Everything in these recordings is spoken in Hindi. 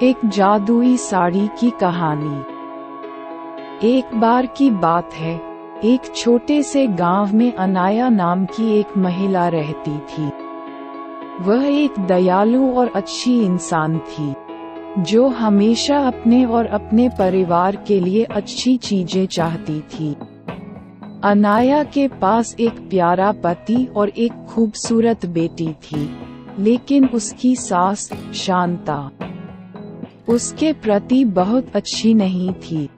एक जादुई साड़ी की कहानी। एक बार की बात है, एक छोटे से गांव में अनाया नाम की एक महिला रहती थी। वह एक दयालु और अच्छी इंसान थी, जो हमेशा अपने और अपने परिवार के लिए अच्छी चीजें चाहती थी। अनाया के पास एक प्यारा पति और एक खूबसूरत बेटी थी, लेकिन उसकी सास शांता उसके प्रति बहुत अच्छी नहीं थी।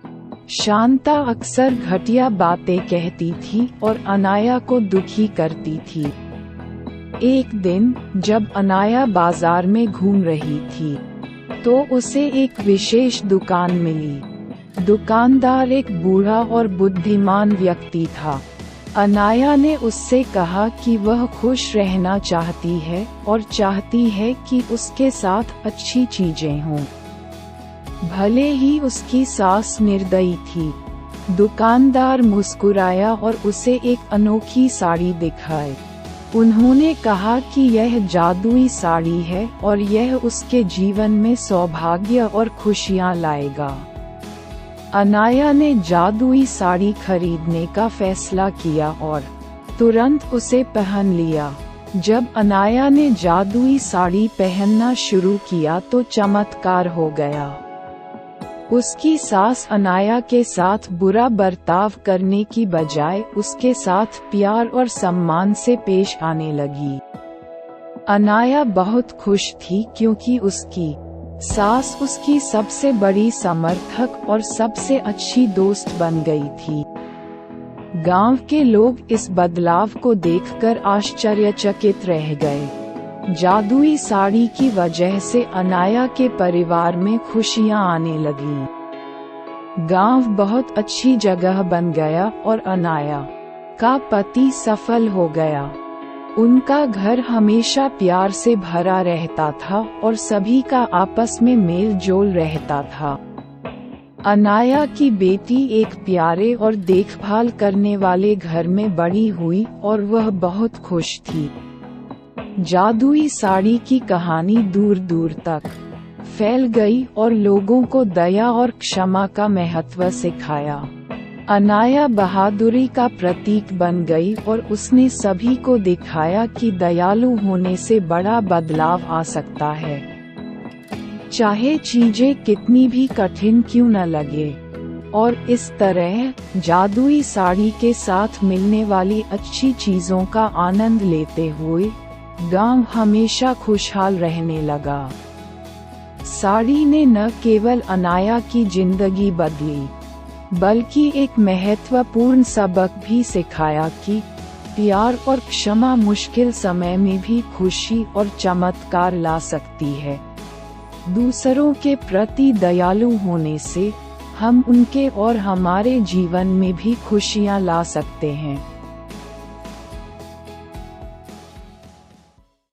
शांता अक्सर घटिया बातें कहती थी और अनाया को दुखी करती थी। एक दिन जब अनाया बाजार में घूम रही थी, तो उसे एक विशेष दुकान मिली। दुकानदार एक बूढ़ा और बुद्धिमान व्यक्ति था। अनाया ने उससे कहा कि वह खुश रहना चाहती है और चाहती है कि उसके साथ अच्छी चीजें हों। भले ही उसकी सास निर्दयी थी, दुकानदार मुस्कुराया और उसे एक अनोखी साड़ी दिखाई। उन्होंने कहा कि यह जादुई साड़ी है और यह उसके जीवन में सौभाग्य और खुशियां लाएगा। अनाया ने जादुई साड़ी खरीदने का फैसला किया और तुरंत उसे पहन लिया। जब अनाया ने जादुई साड़ी पहनना शुरू किया तो चमत्कार हो गया। उसकी सास अनाया के साथ बुरा बर्ताव करने की बजाय उसके साथ प्यार और सम्मान से पेश आने लगी। अनाया बहुत खुश थी क्योंकि उसकी सास उसकी सबसे बड़ी समर्थक और सबसे अच्छी दोस्त बन गई थी। गांव के लोग इस बदलाव को देखकर आश्चर्यचकित रह गए। जादुई साड़ी की वजह से अनाया के परिवार में खुशियां आने लगीं। गांव बहुत अच्छी जगह बन गया और अनाया का पति सफल हो गया। उनका घर हमेशा प्यार से भरा रहता था और सभी का आपस में मेल जोल रहता था। अनाया की बेटी एक प्यारे और देखभाल करने वाले घर में बड़ी हुई और वह बहुत खुश थी। जादुई साड़ी की कहानी दूर दूर तक फैल गई और लोगों को दया और क्षमा का महत्व सिखाया। अनाया बहादुरी का प्रतीक बन गई और उसने सभी को दिखाया कि दयालु होने से बड़ा बदलाव आ सकता है, चाहे चीजें कितनी भी कठिन क्यों न लगे। और इस तरह जादुई साड़ी के साथ मिलने वाली अच्छी चीजों का आनंद लेते हुए गांव हमेशा खुशहाल रहने लगा। साड़ी ने न केवल अनाया की जिंदगी बदली, बल्कि एक महत्वपूर्ण सबक भी सिखाया कि प्यार और क्षमा मुश्किल समय में भी खुशी और चमत्कार ला सकती है। दूसरों के प्रति दयालु होने से हम उनके और हमारे जीवन में भी खुशियां ला सकते हैं।